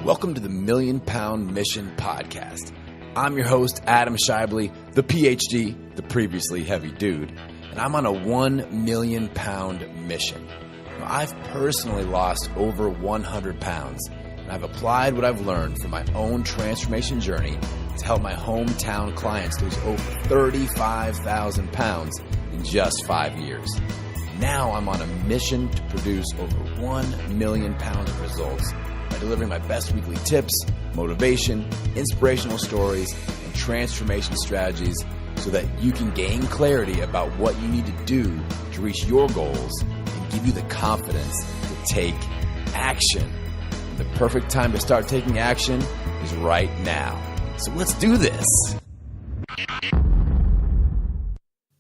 Welcome to the Million Pound Mission Podcast. I'm your host, Adam Shively, the PhD, the previously heavy dude, and I'm on a 1 million pound mission. Now, I've personally lost over 100 pounds, and I've applied what I've learned from my own transformation journey to help my hometown clients lose over 35,000 pounds in just 5 years. Now I'm on a mission to produce over 1 million pounds of results by delivering my best weekly tips, motivation, inspirational stories, and transformation strategies so that you can gain clarity about what you need to do to reach your goals and give you the confidence to take action. And the perfect time to start taking action is right now. So let's do this.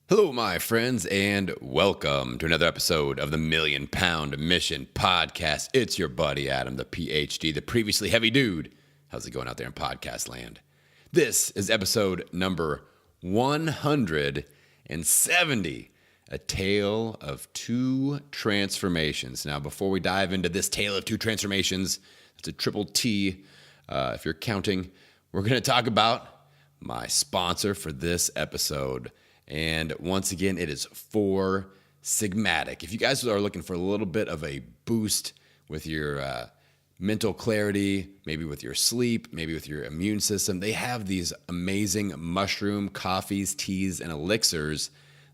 Hello, my friends, and welcome to another episode of the Million Pound Mission Podcast. It's your buddy, Adam, the PhD, the previously heavy dude. How's it going out there in podcast land? This is episode number 170, A Tale of Two Transformations. Now, before we dive into this Tale of Two Transformations, it's a triple T, if you're counting, we're going to talk about my sponsor for this episode. And once again, it is Four Sigmatic. If you guys are looking for a little bit of a boost with your mental clarity, maybe with your sleep, maybe with your immune system, they have these amazing mushroom coffees, teas, and elixirs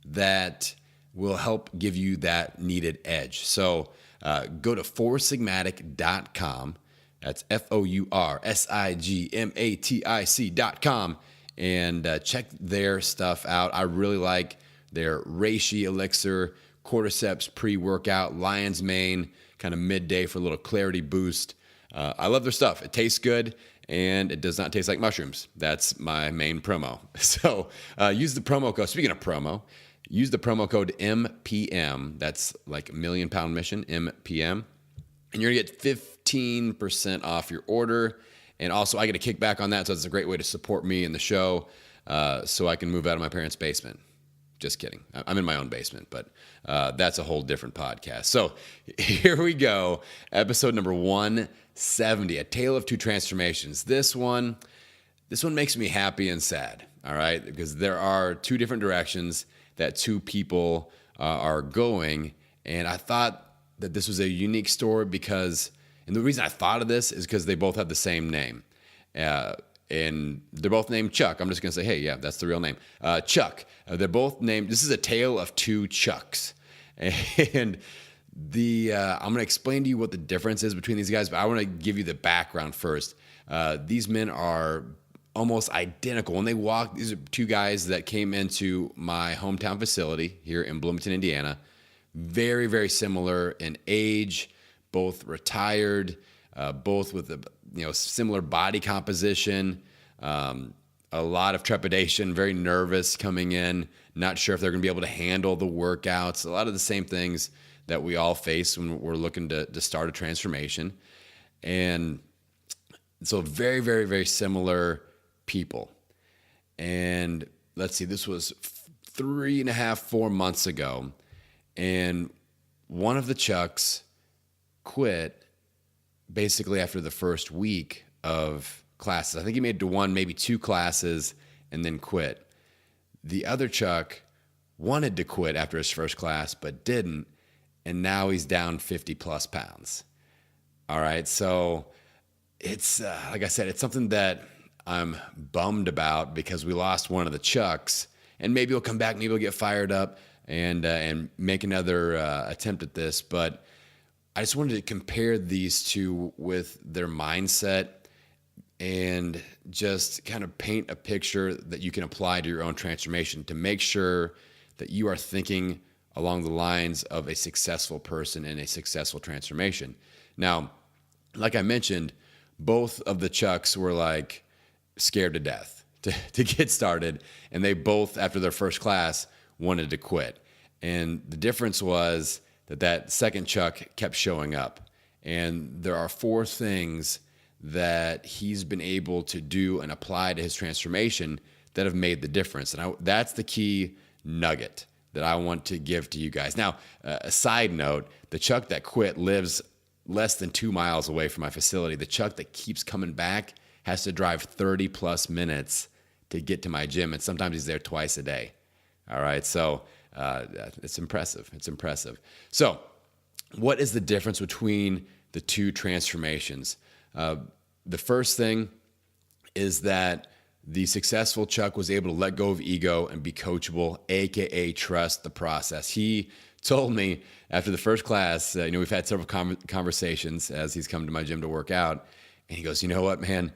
that will help give you that needed edge. So go to foursigmatic.com. That's foursigmatic.com. And check their stuff out. I really like their reishi elixir, cordyceps pre-workout, lion's mane, kind of midday for a little clarity boost. I love their stuff. It tastes good, and it does not taste like mushrooms. That's my main promo. So use the promo code. Speaking of promo, use the promo code MPM. That's like Million Pound Mission, MPM. And you're going to get 15% off your order. And also, I get a kickback on that, so it's a great way to support me and the show so I can move out of my parents' basement. Just kidding. I'm in my own basement, but that's a whole different podcast. So here we go. Episode number 170, A Tale of Two Transformations. This one makes me happy and sad, all right? Because there are two different directions that two people are going. And I thought that this was a unique story because... And the reason I thought of this is because they both have the same name. And they're both named Chuck. I'm just going to say, hey, yeah, that's the real name. Chuck. They're both named, this is a tale of two Chucks. And I'm going to explain to you what the difference is between these guys, but I want to give you the background first. These men are almost identical. When they walk, these are two guys that came into my hometown facility here in Bloomington, Indiana. Very, very similar in age, both retired, both with a similar body composition, a lot of trepidation, very nervous coming in, not sure if they're going to be able to handle the workouts, a lot of the same things that we all face when we're looking to start a transformation. And so very, very, very similar people. And let's see, this was 3.5, 4 months ago. And one of the Chucks quit basically after the first week of classes. I think he made it to one, maybe two classes, and then quit. The other Chuck wanted to quit after his first class, but didn't, and now he's down 50 plus pounds. All right, so it's, like I said, it's something that I'm bummed about because we lost one of the Chucks, and maybe he'll come back, maybe he'll get fired up and make another attempt at this, but I just wanted to compare these two with their mindset and just kind of paint a picture that you can apply to your own transformation to make sure that you are thinking along the lines of a successful person in a successful transformation. Now, like I mentioned, both of the Chucks were like scared to death to get started, and they both, after their first class, wanted to quit. And the difference was that second Chuck kept showing up. And there are 4 things that he's been able to do and apply to his transformation that have made the difference. And that's the key nugget that I want to give to you guys. Now, a side note, the Chuck that quit lives less than 2 miles away from my facility. The Chuck that keeps coming back has to drive 30 plus minutes to get to my gym. And sometimes he's there twice a day. All right. So it's impressive. It's impressive. So what is the difference between the two transformations? The first thing is that the successful Chuck was able to let go of ego and be coachable, AKA trust the process. He told me after the first class, we've had several conversations as he's come to my gym to work out. And he goes, you know what, man,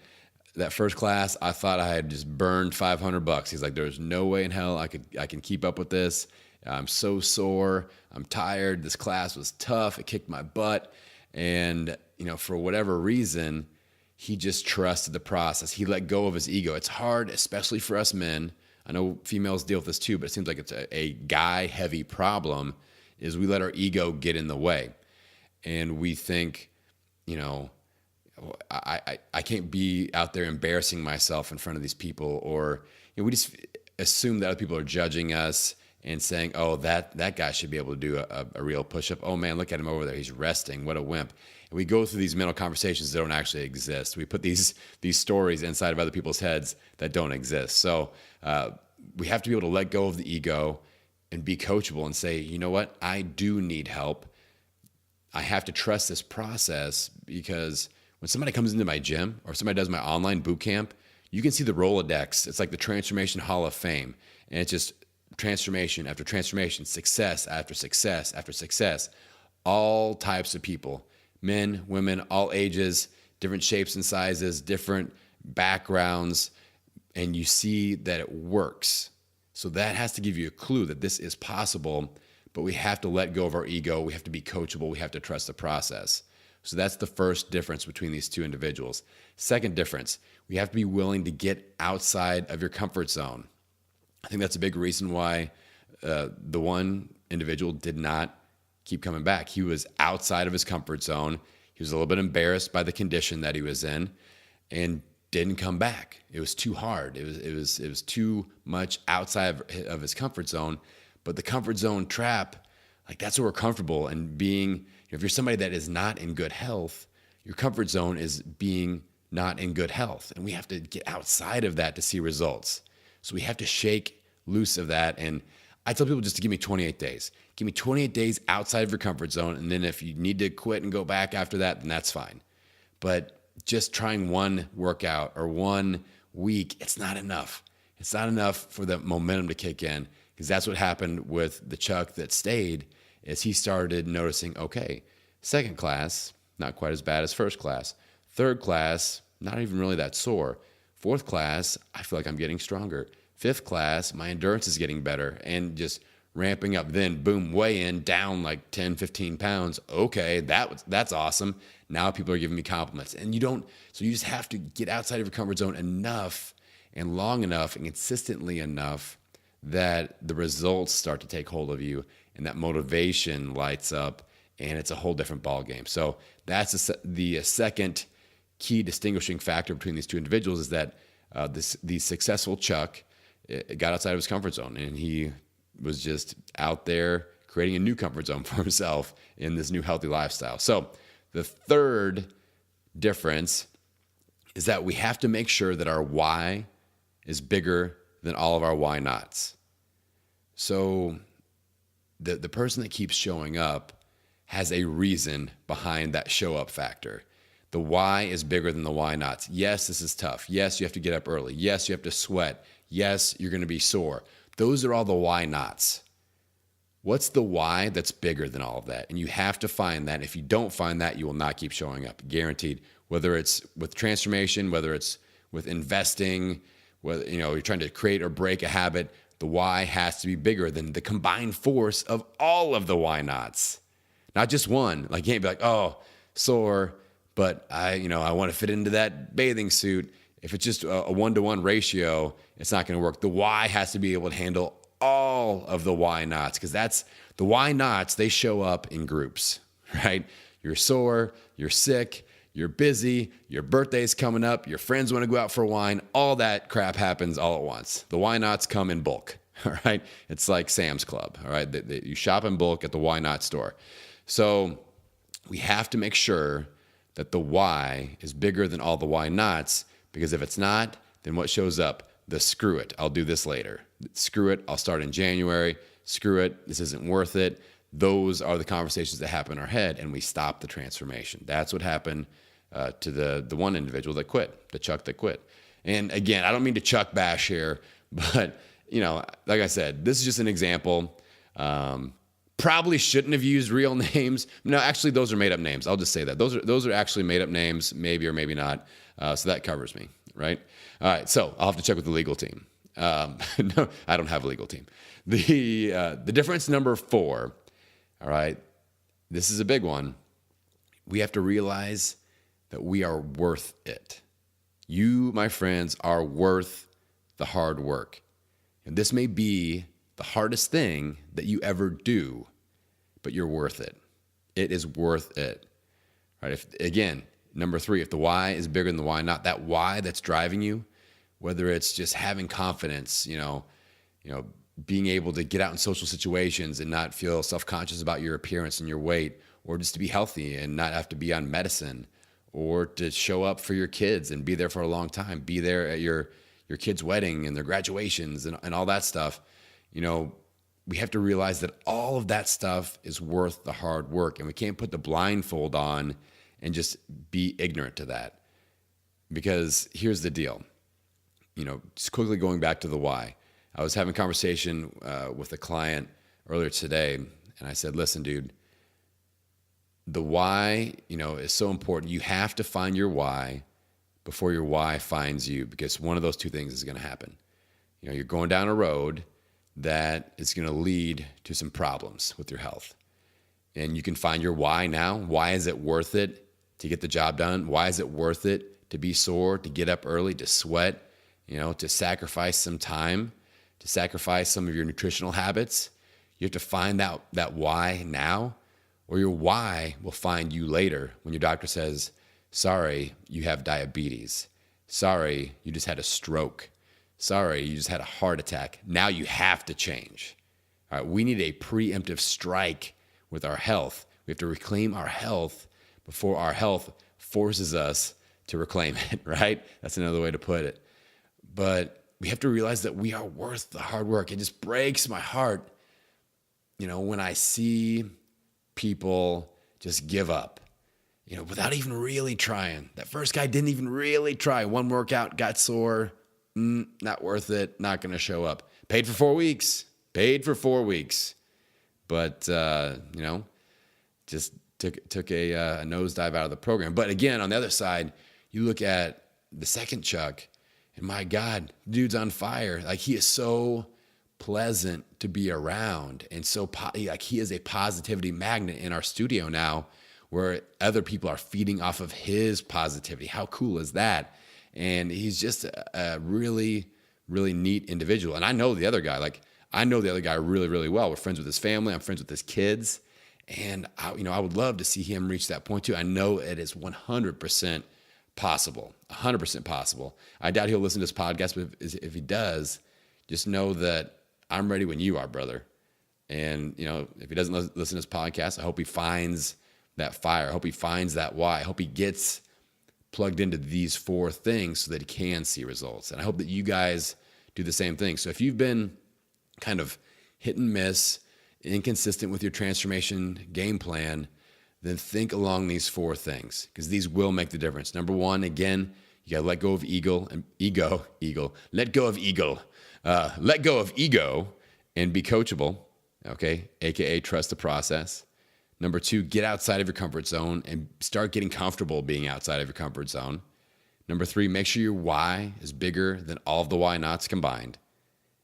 that first class, I thought I had just burned $500. He's like, there's no way in hell I can keep up with this. I'm so sore. I'm tired. This class was tough. It kicked my butt. And, for whatever reason, he just trusted the process. He let go of his ego. It's hard, especially for us men. I know females deal with this too, but it seems like it's a guy-heavy problem, is we let our ego get in the way. And we think, I can't be out there embarrassing myself in front of these people. Or we just assume that other people are judging us and saying, oh, that guy should be able to do a real push-up. Oh, man, look at him over there. He's resting. What a wimp. And we go through these mental conversations that don't actually exist. We put these stories inside of other people's heads that don't exist. So we have to be able to let go of the ego and be coachable and say, you know what? I do need help. I have to trust this process, because when somebody comes into my gym or somebody does my online boot camp, you can see the Rolodex. It's like the Transformation Hall of Fame. And it's just transformation after transformation, success after success after success. All types of people, men, women, all ages, different shapes and sizes, different backgrounds, and you see that it works. So that has to give you a clue that this is possible, but we have to let go of our ego. We have to be coachable. We have to trust the process. So that's the first difference between these two individuals. Second difference, we have to be willing to get outside of your comfort zone. I think that's a big reason why the one individual did not keep coming back. He was outside of his comfort zone. He was a little bit embarrassed by the condition that he was in and didn't come back. It was too hard. It was too much outside of his comfort zone. But the comfort zone trap, like, that's where we're comfortable. And being, if you're somebody that is not in good health, your comfort zone is being not in good health. And we have to get outside of that to see results. So we have to shake loose of that. And I tell people just to give me 28 days. Give me 28 days outside of your comfort zone. And then if you need to quit and go back after that, then that's fine. But just trying one workout or 1 week, it's not enough. It's not enough for the momentum to kick in, because that's what happened with the Chuck that stayed, is he started noticing, okay, second class, not quite as bad as first class. Third class, not even really that sore. Fourth class, I feel like I'm getting stronger. Fifth class, my endurance is getting better, and just ramping up. Then boom, weigh in, down like 10, 15 pounds. Okay, that's awesome. Now people are giving me compliments. And so you just have to get outside of your comfort zone enough and long enough and consistently enough that the results start to take hold of you and that motivation lights up, and it's a whole different ballgame. So that's the second key distinguishing factor between these two individuals, is that the successful Chuck got outside of his comfort zone, and he was just out there creating a new comfort zone for himself in this new healthy lifestyle. So the third difference is that we have to make sure that our why is bigger than all of our why nots. So the person that keeps showing up has a reason behind that show up factor. The why is bigger than the why nots. Yes, this is tough. Yes, you have to get up early. Yes, you have to sweat. Yes, you're going to be sore. Those are all the why nots. What's the why that's bigger than all of that? And you have to find that. If you don't find that, you will not keep showing up, guaranteed. Whether it's with transformation, whether it's with investing, whether you're trying to create or break a habit, the why has to be bigger than the combined force of all of the why nots. Not just one. Like, you can't be like, oh, sore, but I want to fit into that bathing suit. If it's just a 1-to-1 ratio, it's not going to work. The why has to be able to handle all of the why nots, because that's the why nots. They show up in groups, right? You're sore, you're sick, you're busy, your birthday's coming up, your friends want to go out for wine. All that crap happens all at once. The why nots come in bulk, all right? It's like Sam's Club, all right? You shop in bulk at the why not store. So we have to make sure that the why is bigger than all the why nots, because if it's not, then what shows up? The screw it, I'll do this later. Screw it, I'll start in January. Screw it, this isn't worth it. Those are the conversations that happen in our head, and we stop the transformation. That's what happened to the one individual that quit, the Chuck that quit. And again, I don't mean to Chuck bash here, but like I said, this is just an example. Probably shouldn't have used real names. No, actually, those are made up names. I'll just say that those are actually made up names, maybe or maybe not. So that covers me, right? All right. So I'll have to check with the legal team. No, I don't have a legal team. The difference number 4. All right. This is a big one. We have to realize that we are worth it. You, my friends, are worth the hard work. And this may be the hardest thing that you ever do, but you're worth it. It is worth it. Right? Again, number 3, if the why is bigger than the why not, that why that's driving you, whether it's just having confidence, being able to get out in social situations and not feel self-conscious about your appearance and your weight, or just to be healthy and not have to be on medicine, or to show up for your kids and be there for a long time, be there at your kids' wedding and their graduations and all that stuff. We have to realize that all of that stuff is worth the hard work, and we can't put the blindfold on and just be ignorant to that. Because here's the deal, just quickly going back to the why. I was having a conversation with a client earlier today, and I said, listen, dude, the why, is so important. You have to find your why before your why finds you, because one of those two things is going to happen. You're going down a road that is going to lead to some problems with your health. And you can find your why now. Why is it worth it to get the job done? Why is it worth it to be sore, to get up early, to sweat, to sacrifice some time, to sacrifice some of your nutritional habits? You have to find out that why now, or your why will find you later when your doctor says, sorry, you have diabetes. Sorry, you just had a stroke. Sorry, you just had a heart attack. Now you have to change. All right, we need a preemptive strike with our health. We have to reclaim our health before our health forces us to reclaim it, right? That's another way to put it. But we have to realize that we are worth the hard work. It just breaks my heart, when I see people just give up, without even really trying. That first guy didn't even really try. One workout, got sore. Not worth it. Not going to show up. Paid for 4 weeks. But, just took a nosedive out of the program. But again, on the other side, you look at the second Chuck, and my God, dude's on fire. Like, he is so pleasant to be around, and so he is a positivity magnet in our studio now, where other people are feeding off of his positivity. How cool is that? And he's just a really, really neat individual. And I know the other guy. Really, really well. We're friends with his family. I'm friends with his kids. And I would love to see him reach that point too. I know it is 100% possible. 100% possible. I doubt he'll listen to this podcast, but if he does, just know that I'm ready when you are, brother. And, if he doesn't listen to this podcast, I hope he finds that fire. I hope he finds that why. I hope he gets plugged into these 4 things so that he can see results. And I hope that you guys do the same thing. So if you've been kind of hit and miss, inconsistent with your transformation game plan, then think along these 4 things, because these will make the difference. Number 1, again, you got to let go of ego. Let go of ego. Let go of ego and be coachable, okay? AKA trust the process. Number 2, get outside of your comfort zone and start getting comfortable being outside of your comfort zone. Number 3, make sure your why is bigger than all of the why nots combined.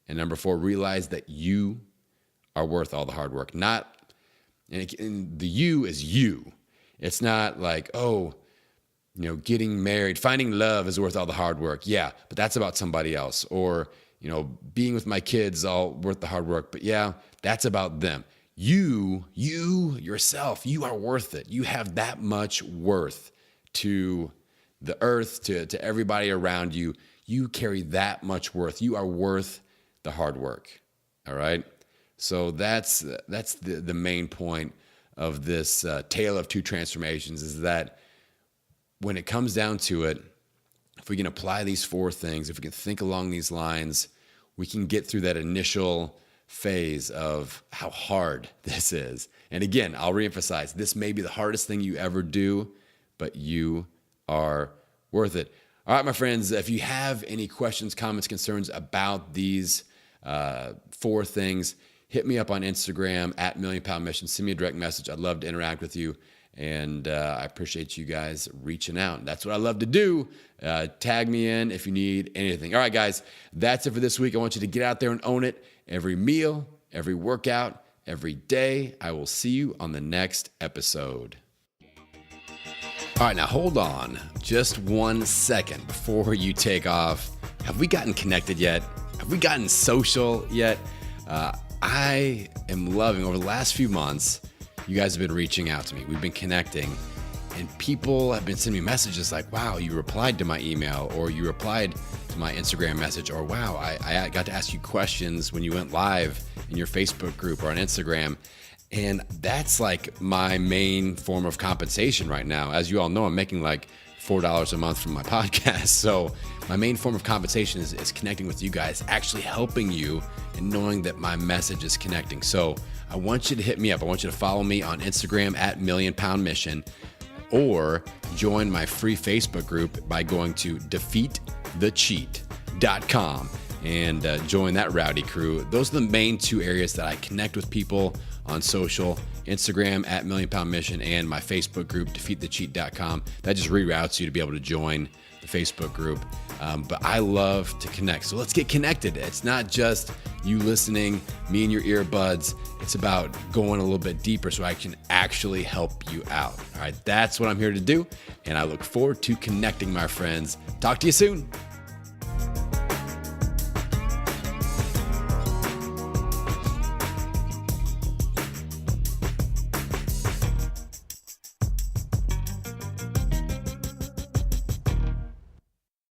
And number 4, realize that you are worth all the hard work. And the you is you. It's not like, getting married, finding love is worth all the hard work. Yeah, but that's about somebody else. Or, being with my kids, all worth the hard work. But yeah, that's about them. You yourself, you are worth it. You have that much worth to the earth, to everybody around you. You carry that much worth. You are worth the hard work. All right. So that's the main point of this tale of two transformations is that when it comes down to it, if we can apply these 4 things, if we can think along these lines, we can get through that initial phase of how hard this is. And again, I'll reemphasize, this may be the hardest thing you ever do, but you are worth it. All right, my friends, if you have any questions, comments, concerns about these 4 things, hit me up on Instagram at Million Pound Mission. Send me a direct message. I'd love to interact with you. And I appreciate you guys reaching out. That's what I love to do. Tag me in if you need anything. All right, guys, that's it for this week. I want you to get out there and own it. Every meal, every workout, every day. I will see you on the next episode. All right, now hold on just 1 second before you take off. Have we gotten connected yet? Have we gotten social yet? I am loving, over the last few months, you guys have been reaching out to me. We've been connecting, and people have been sending me messages like, wow, you replied to my email, or you replied to my Instagram message, or wow, I got to ask you questions when you went live in your Facebook group or on Instagram. And that's like my main form of compensation right now. As you all know, I'm making like $4 a month from my podcast. So my main form of compensation is connecting with you guys, actually helping you and knowing that my message is connecting. So I want you to hit me up. I want you to follow me on Instagram at Million Pound Mission, or join my free Facebook group by going to defeatthecheat.com and join that rowdy crew. Those are the main 2 areas that I connect with people on social: Instagram at Million Pound Mission, and my Facebook group, defeatthecheat.com. That just reroutes you to be able to join the Facebook group. But I love to connect. So let's get connected. It's not just you listening, me and your earbuds. It's about going a little bit deeper so I can actually help you out. All right, that's what I'm here to do. And I look forward to connecting, my friends. Talk to you soon.